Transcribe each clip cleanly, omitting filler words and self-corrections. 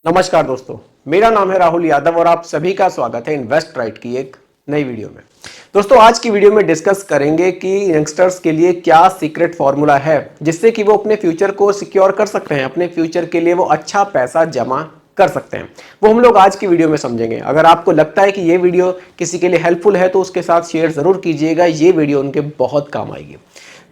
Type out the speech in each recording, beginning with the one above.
नमस्कार दोस्तों, मेरा नाम है राहुल यादव और आप सभी का स्वागत है इन्वेस्ट राइट की एक नई वीडियो में। दोस्तों, आज की वीडियो में डिस्कस करेंगे कि यंगस्टर्स के लिए क्या सीक्रेट फॉर्मूला है जिससे कि वो अपने फ्यूचर को सिक्योर कर सकते हैं, अपने फ्यूचर के लिए वो अच्छा पैसा जमा कर सकते हैं। वो हम लोग आज की वीडियो में समझेंगे। अगर आपको लगता है कि ये वीडियो किसी के लिए हेल्पफुल है तो उसके साथ शेयर जरूर कीजिएगा, ये वीडियो उनके बहुत काम आएगी।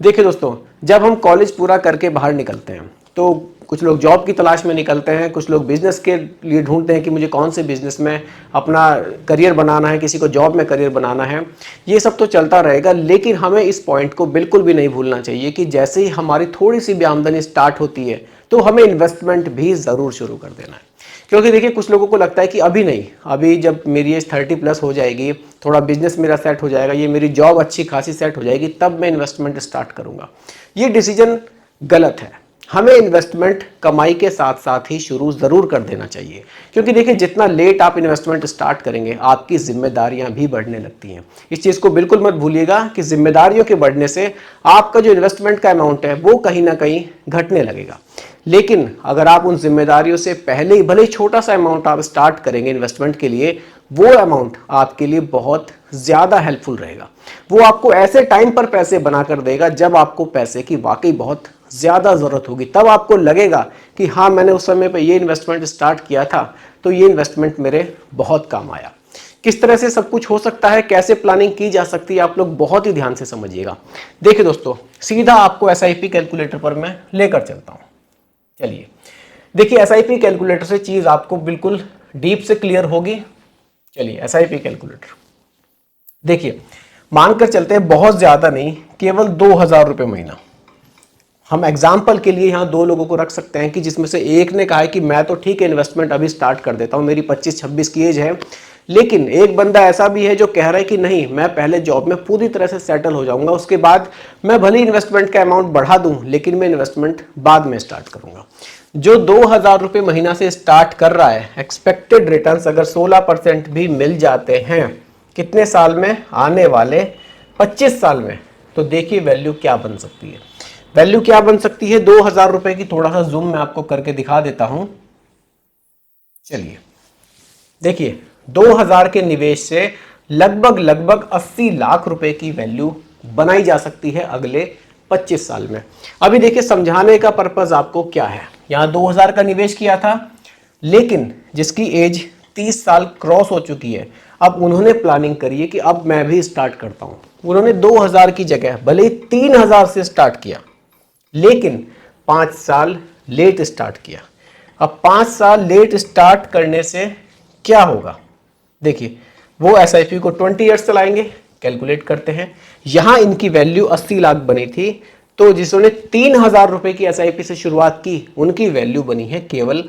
देखिए दोस्तों, जब हम कॉलेज पूरा करके बाहर निकलते हैं तो कुछ लोग जॉब की तलाश में निकलते हैं, कुछ लोग बिजनेस के लिए ढूंढते हैं कि मुझे कौन से बिजनेस में अपना करियर बनाना है, किसी को जॉब में करियर बनाना है। ये सब तो चलता रहेगा, लेकिन हमें इस पॉइंट को बिल्कुल भी नहीं भूलना चाहिए कि जैसे ही हमारी थोड़ी सी भी आमदनी स्टार्ट होती है तो हमें इन्वेस्टमेंट भी ज़रूर शुरू कर देना है। क्योंकि देखिए, कुछ लोगों को लगता है कि अभी नहीं, अभी जब मेरी एज 30+ हो जाएगी, थोड़ा बिजनेस मेरा सेट हो जाएगा, ये मेरी जॉब अच्छी खासी सेट हो जाएगी, तब मैं इन्वेस्टमेंट स्टार्ट करूंगा। ये डिसीजन गलत है। हमें इन्वेस्टमेंट कमाई के साथ साथ ही शुरू ज़रूर कर देना चाहिए, क्योंकि देखिए, जितना लेट आप इन्वेस्टमेंट स्टार्ट करेंगे आपकी जिम्मेदारियां भी बढ़ने लगती हैं। इस चीज़ को बिल्कुल मत भूलिएगा कि जिम्मेदारियों के बढ़ने से आपका जो इन्वेस्टमेंट का अमाउंट है वो कहीं ना कहीं घटने लगेगा। लेकिन अगर आप उन जिम्मेदारियों से पहले ही, भले ही छोटा सा अमाउंट आप स्टार्ट करेंगे इन्वेस्टमेंट के लिए, वो अमाउंट आपके लिए बहुत ज़्यादा हेल्पफुल रहेगा। वो आपको ऐसे टाइम पर पैसे बनाकर देगा जब आपको पैसे की वाकई बहुत ज़्यादा ज़रूरत होगी। तब आपको लगेगा कि हाँ, मैंने उस समय पर ये इन्वेस्टमेंट स्टार्ट किया था तो ये इन्वेस्टमेंट मेरे बहुत काम आया। किस तरह से सब कुछ हो सकता है, कैसे प्लानिंग की जा सकती है, आप लोग बहुत ही ध्यान से समझिएगा। देखिए दोस्तों, सीधा आपको एसआईपी कैलकुलेटर पर मैं लेकर चलता हूँ। चलिए देखिए, एसआईपी कैलकुलेटर से चीज़ आपको बिल्कुल डीप से क्लियर होगी। चलिए, एसआईपी कैलकुलेटर देखिए, मानकर चलते हैं बहुत ज़्यादा नहीं, केवल 2000 रुपये महीना। हम एग्जाम्पल के लिए यहाँ दो लोगों को रख सकते हैं कि जिसमें से एक ने कहा है कि मैं तो ठीक है इन्वेस्टमेंट अभी स्टार्ट कर देता हूँ, मेरी 25-26 की एज है। लेकिन एक बंदा ऐसा भी है जो कह रहा है कि नहीं, मैं पहले जॉब में पूरी तरह से सेटल हो जाऊंगा, उसके बाद मैं भले इन्वेस्टमेंट का अमाउंट बढ़ा दूं लेकिन मैं इन्वेस्टमेंट बाद में स्टार्ट करूंगा। जो 2000 रुपये महीना से स्टार्ट कर रहा है, एक्सपेक्टेड रिटर्न्स अगर 16% भी मिल जाते हैं कितने साल में, आने वाले 25 साल में, तो देखिए वैल्यू क्या बन सकती है। वैल्यू क्या बन सकती है 2000 रुपए की, थोड़ा सा जूम मैं आपको करके दिखा देता हूं। चलिए देखिए, 2000 के निवेश से लगभग 80 लाख रुपए की वैल्यू बनाई जा सकती है अगले 25 साल में। अभी देखिए, समझाने का पर्पज आपको क्या है। यहां 2000 का निवेश किया था, लेकिन जिसकी एज 30 साल क्रॉस हो चुकी है, अब उन्होंने प्लानिंग करी है कि अब मैं भी स्टार्ट करता हूं। उन्होंने 2000 की जगह भले ही 3000 से स्टार्ट किया, लेकिन 5 साल लेट स्टार्ट किया। अब 5 साल लेट स्टार्ट करने से क्या होगा, देखिए, वो एसआईपी को 20 ईयर्स चलाएंगे। कैलकुलेट करते हैं, यहां इनकी वैल्यू 80 लाख बनी थी, तो जिसने 3000 रुपए की एसआईपी से शुरुआत की उनकी वैल्यू बनी है केवल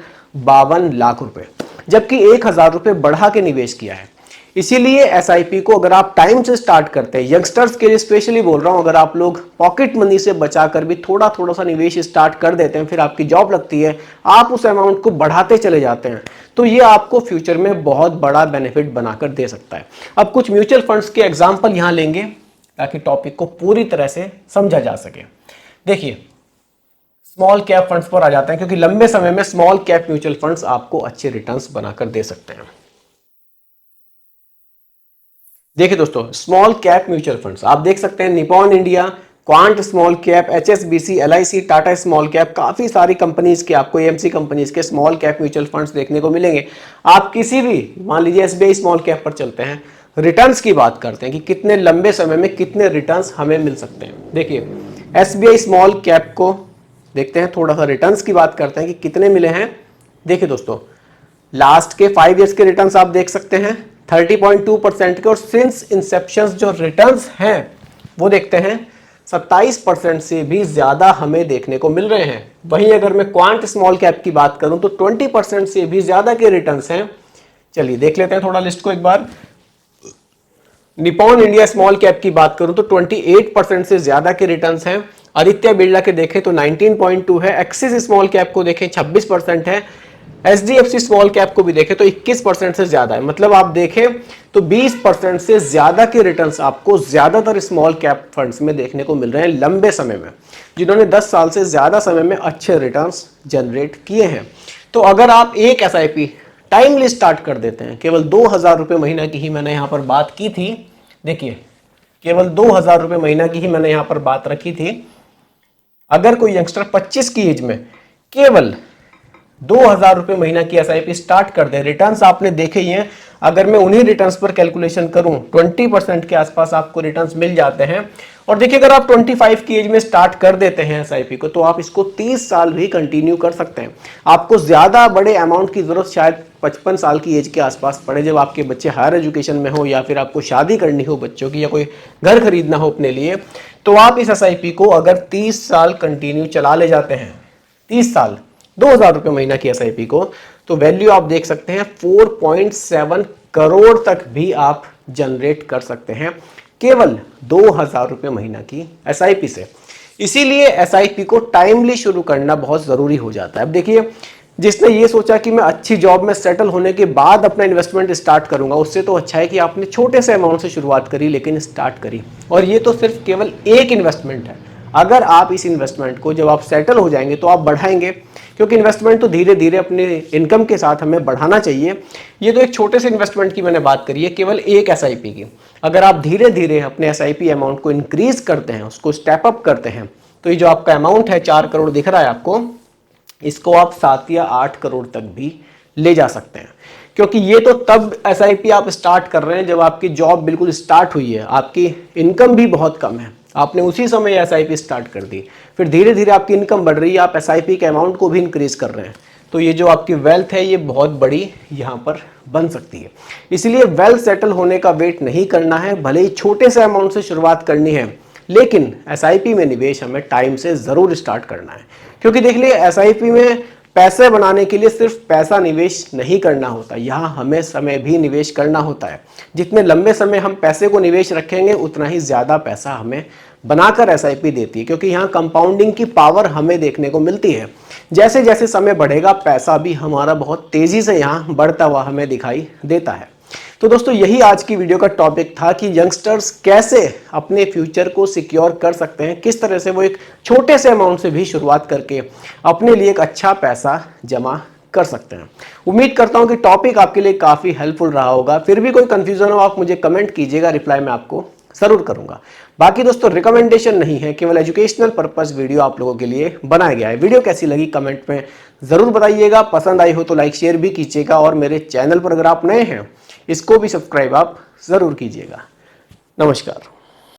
52 लाख रुपए, जबकि 1000 रुपए बढ़ा के निवेश किया है। इसीलिए एसआईपी को अगर आप टाइम से स्टार्ट करते हैं, यंगस्टर्स के लिए स्पेशली बोल रहा हूं, अगर आप लोग पॉकेट मनी से बचाकर भी थोड़ा थोड़ा सा निवेश स्टार्ट कर देते हैं, फिर आपकी जॉब लगती है, आप उस अमाउंट को बढ़ाते चले जाते हैं, तो ये आपको फ्यूचर में बहुत बड़ा बेनिफिट बनाकर दे सकता है। अब कुछ म्यूचुअल फंड्स के एग्जाम्पल यहां लेंगे ताकि टॉपिक को पूरी तरह से समझा जा सके। देखिए, स्मॉल कैप फंड्स पर आ जाते हैं, क्योंकि लंबे समय में स्मॉल कैप म्यूचुअल फंड्स आपको अच्छे रिटर्न्स बनाकर दे सकते हैं। देखिए दोस्तों, स्मॉल कैप म्यूचुअल फंड्स आप देख सकते हैं, Nippon India, quant small cap, HSBC, LIC, Tata small cap, काफी सारी कंपनीज के, आपको एएमसी कंपनीज के स्मॉल कैप म्यूचुअल फंड्स देखने को मिलेंगे। आप किसी भी, मान लीजिए एसबीआई स्मॉल कैप पर चलते हैं, रिटर्न्स की बात करते हैं कि कितने लंबे समय में कितने रिटर्न्स हमें मिल सकते हैं। देखिए, एसबीआई स्मॉल कैप को देखते हैं, थोड़ा सा रिटर्न्स की बात करते हैं कि कितने मिले हैं। देखिए दोस्तों, लास्ट के 5 ईयर्स के रिटर्न्स आप देख सकते हैं 30.2% के, और सिंस इंसेप्शन जो रिटर्न्स हैं वो देखते हैं 27% से भी ज्यादा हमें देखने को मिल रहे हैं। वहीं अगर मैं क्वांट स्मॉल कैप की बात करूं तो 20% से भी ज्यादा के रिटर्न्स हैं। चलिए देख लेते हैं थोड़ा लिस्ट को एक बार। निपॉन इंडिया स्मॉल कैप की बात करूं तो 28% से ज्यादा के रिटर्न्स हैं। आदित्य बिरला के देखें तो 19.2 है। एक्सिस स्मॉल कैप को देखें 26% है। एचडीएफसी स्मॉल कैप को भी देखें तो 21% से ज्यादा है। मतलब आप देखें तो 20% से ज्यादा के रिटर्न्स आपको ज्यादातर स्मॉल कैप फंड्स में देखने को मिल रहे हैं लंबे समय में, जिन्होंने 10 साल से ज्यादा समय में अच्छे रिटर्न्स जनरेट किए हैं। तो अगर आप एक SIP टाइमली स्टार्ट कर देते हैं, केवल 2,000 रुपये महीना की ही मैंने यहां पर बात की थी, देखिए केवल 2,000 रुपये महीना की ही मैंने यहां पर बात रखी थी। अगर कोई यंगस्टर 25 की एज में केवल 2,000 रुपये महीना की SIP स्टार्ट कर दे, रिटर्न्स आपने देखे ही हैं, अगर मैं उन्हीं रिटर्न्स पर कैलकुलेशन करूं 20% के आसपास आपको रिटर्न्स मिल जाते हैं। और देखिए अगर आप 25 की एज में स्टार्ट कर देते हैं SIP को, तो आप इसको 30 साल भी कंटिन्यू कर सकते हैं। आपको ज्यादा बड़े अमाउंट की जरूरत शायद 55 साल की एज के आसपास पड़े, जब आपके बच्चे हायर एजुकेशन में हो या फिर आपको शादी करनी हो बच्चों की, या कोई घर खरीदना हो अपने लिए। तो आप इस SIP को अगर 30 साल कंटिन्यू चला ले जाते हैं, 30 साल 2,000 रुपये महीना की SIP को, तो वैल्यू आप देख सकते हैं 4.7 करोड़ तक भी आप जनरेट कर सकते हैं केवल 2,000 रुपये महीना की SIP से। इसीलिए SIP को टाइमली शुरू करना बहुत जरूरी हो जाता है। अब देखिए, जिसने ये सोचा कि मैं अच्छी जॉब में सेटल होने के बाद अपना इन्वेस्टमेंट स्टार्ट करूंगा, उससे तो अच्छा है कि आपने छोटे से अमाउंट से शुरुआत करी लेकिन स्टार्ट करी। और ये तो सिर्फ केवल एक इन्वेस्टमेंट है। अगर आप इस इन्वेस्टमेंट को जब आप सेटल हो जाएंगे तो आप बढ़ाएंगे, क्योंकि इन्वेस्टमेंट तो धीरे धीरे अपने इनकम के साथ हमें बढ़ाना चाहिए। ये तो एक छोटे से इन्वेस्टमेंट की मैंने बात करी है, केवल एक SIP की। अगर आप धीरे धीरे अपने SIP अमाउंट को इंक्रीज करते हैं, उसको स्टेप अप करते हैं, तो ये जो आपका अमाउंट है 4 करोड़ दिख रहा है आपको, इसको आप 7 या 8 करोड़ तक भी ले जा सकते हैं। क्योंकि ये तो तब SIP आप स्टार्ट कर रहे हैं जब आपकी जॉब बिल्कुल स्टार्ट हुई है, आपकी इनकम भी बहुत कम है, आपने उसी समय SIP स्टार्ट कर दी, फिर धीरे धीरे आपकी इनकम बढ़ रही है, आप SIP के अमाउंट को भी इंक्रीज कर रहे हैं, तो ये जो आपकी वेल्थ है ये बहुत बड़ी यहाँ पर बन सकती है। इसलिए वेल्थ सेटल होने का वेट नहीं करना है, भले ही छोटे से अमाउंट से शुरुआत करनी है, लेकिन SIP में निवेश हमें टाइम से जरूर स्टार्ट करना है। क्योंकि देख लिए SIP में पैसे बनाने के लिए सिर्फ पैसा निवेश नहीं करना होता, यहाँ हमें समय भी निवेश करना होता है। जितने लंबे समय हम पैसे को निवेश रखेंगे उतना ही ज्यादा पैसा हमें बनाकर SIP देती है, क्योंकि यहाँ कंपाउंडिंग की पावर हमें देखने को मिलती है। जैसे जैसे समय बढ़ेगा पैसा भी हमारा बहुत तेजी से यहाँ बढ़ता हुआ हमें दिखाई देता है। तो दोस्तों यही आज की वीडियो का टॉपिक था कि यंगस्टर्स कैसे अपने फ्यूचर को सिक्योर कर सकते हैं, किस तरह से वो एक छोटे से अमाउंट से भी शुरुआत करके अपने लिए एक अच्छा पैसा जमा कर सकते हैं। उम्मीद करता हूं कि टॉपिक आपके लिए काफी हेल्पफुल रहा होगा। फिर भी कोई कंफ्यूजन हो आप मुझे कमेंट कीजिएगा, रिप्लाई मैं आपको जरूर करूंगा। बाकी दोस्तों रिकमेंडेशन नहीं है, केवल एजुकेशनल पर्पस वीडियो आप लोगों के लिए बनाया गया है। वीडियो कैसी लगी कमेंट में जरूर बताइएगा, पसंद आई हो तो लाइक शेयर भी कीजिएगा, और मेरे चैनल पर अगर आप नए हैं इसको भी सब्सक्राइब आप जरूर कीजिएगा। नमस्कार।